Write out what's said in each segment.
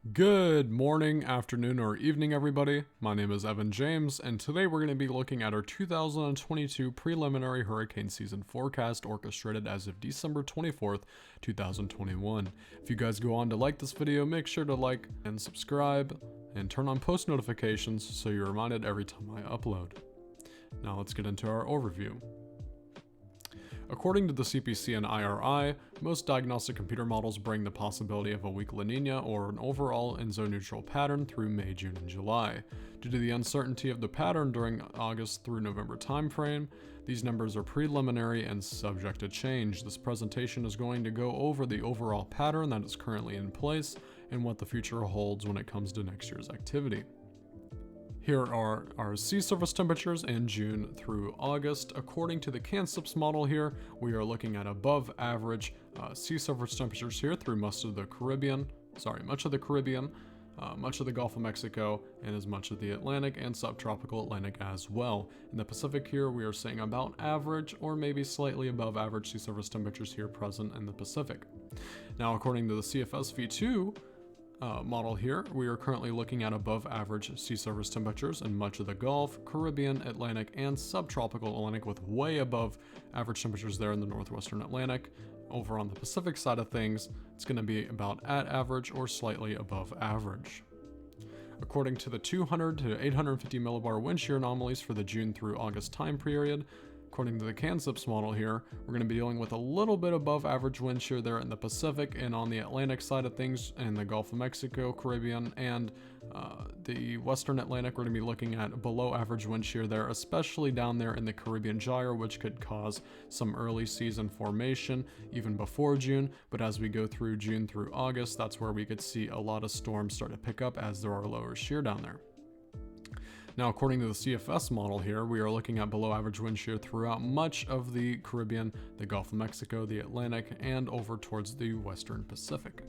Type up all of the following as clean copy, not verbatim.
Good morning, afternoon, or evening, everybody. My name is Evan James, and today we're going to be looking at our 2022 preliminary hurricane season forecast orchestrated as of December 24th, 2021. If you guys go on to like this video, make sure to like and subscribe and turn on post notifications so you're reminded every time I upload. Now let's get into our overview. According to the CPC and IRI, most diagnostic computer models bring the possibility of a weak La Nina or an overall ENSO-neutral pattern through May, June, and July. Due to the uncertainty of the pattern during August through November timeframe, these numbers are preliminary and subject to change. This presentation is going to go over the overall pattern that is currently in place and what the future holds when it comes to next year's activity. Here are our sea surface temperatures in June through August. According to the CANCPS model here, we are looking at above average sea surface temperatures here through much of the Caribbean, much of the Gulf of Mexico, and as much of the Atlantic and subtropical Atlantic as well. In the Pacific here, we are seeing about average or maybe slightly above average sea surface temperatures here present in the Pacific. Now, according to the CFS V2, model here, we are currently looking at above average sea surface temperatures in much of the Gulf, Caribbean, Atlantic, and subtropical Atlantic, with way above average temperatures there in the northwestern Atlantic. Over on the Pacific side of things, it's going to be about at average or slightly above average. According to the 200 to 850 millibar wind shear anomalies for the June through August time period, according to the CANCPS model here, we're going to be dealing with a little bit above average wind shear there in the Pacific and on the Atlantic side of things in the Gulf of Mexico, Caribbean, and the Western Atlantic. We're going to be looking at below average wind shear there, especially down there in the Caribbean gyre, which could cause some early season formation even before June. But as we go through June through August, that's where we could see a lot of storms start to pick up as there are lower shear down there. Now, according to the CFS model here, we are looking at below average wind shear throughout much of the Caribbean, the Gulf of Mexico, the Atlantic, and over towards the Western Pacific.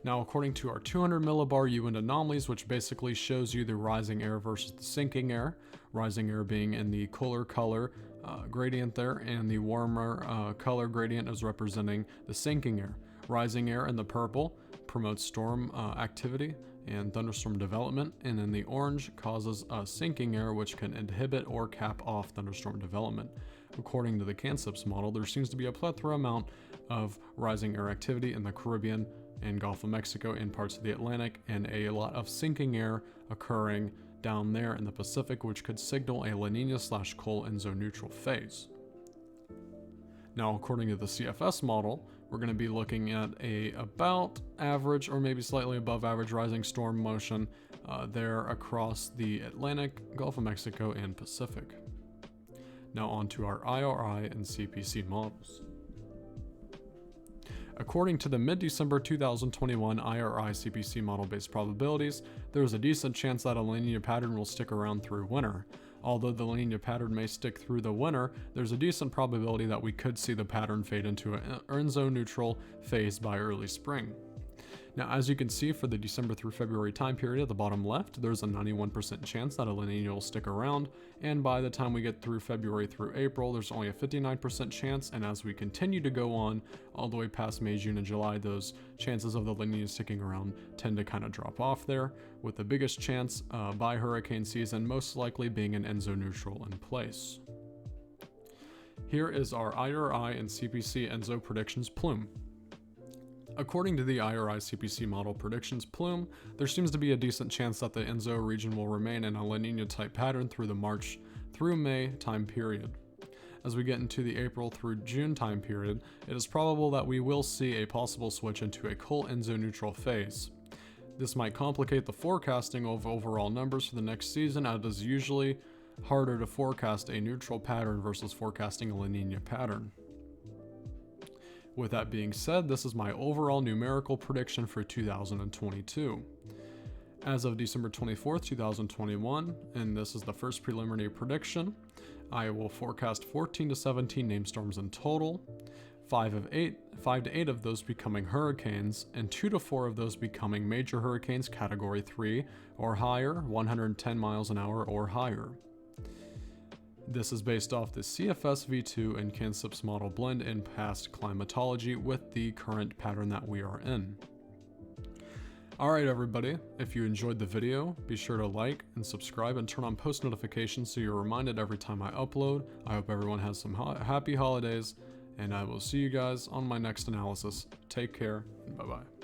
Now, according to our 200 millibar U-wind anomalies, which basically shows you the rising air versus the sinking air, rising air being in the cooler color gradient there, and the warmer color gradient is representing the sinking air. Rising air in the purple promotes storm activity and thunderstorm development, and in the orange causes sinking air, which can inhibit or cap off thunderstorm development. According to the CANCPS model, there seems to be a plethora amount of rising air activity in the Caribbean and Gulf of Mexico and parts of the Atlantic, and a lot of sinking air occurring down there in the Pacific, which could signal a La Nina/cold ENSO neutral phase. Now, according to the CFS model, we're going to be looking at a about average or maybe slightly above average rising storm motion there across the Atlantic, Gulf of Mexico, and Pacific. Now on to our IRI and CPC models. According to the mid-December 2021 IRI CPC model-based probabilities, there is a decent chance that a La Nina pattern will stick around through winter. Although the La Nina pattern may stick through the winter, there's a decent probability that we could see the pattern fade into an ENSO neutral phase by early spring. Now, as you can see for the December through February time period at the bottom left, there's a 91% chance that a La Nina will stick around, and by the time we get through February through April, there's only a 59% chance, and as we continue to go on all the way past May, June, and July, those chances of the La Nina sticking around tend to kind of drop off there, with the biggest chance by hurricane season most likely being an ENSO neutral in place. Here is our IRI and CPC ENSO predictions plume. According to the IRI CPC model predictions plume, there seems to be a decent chance that the ENSO region will remain in a La Nina type pattern through the March through May time period. As we get into the April through June time period, it is probable that we will see a possible switch into a cold ENSO neutral phase. This might complicate the forecasting of overall numbers for the next season, as it is usually harder to forecast a neutral pattern versus forecasting a La Nina pattern. With that being said, this is my overall numerical prediction for 2022. As of December 24th, 2021, and this is the first preliminary prediction, I will forecast 14 to 17 named storms in total, 5 to 8 of those becoming hurricanes, and 2 to 4 of those becoming major hurricanes category 3 or higher, 110 miles an hour or higher. This is based off the CFS V2 and CANCPS model blend in past climatology with the current pattern that we are in. Alright everybody, if you enjoyed the video, be sure to like and subscribe and turn on post notifications so you're reminded every time I upload. I hope everyone has some happy holidays, and I will see you guys on my next analysis. Take care, and bye bye.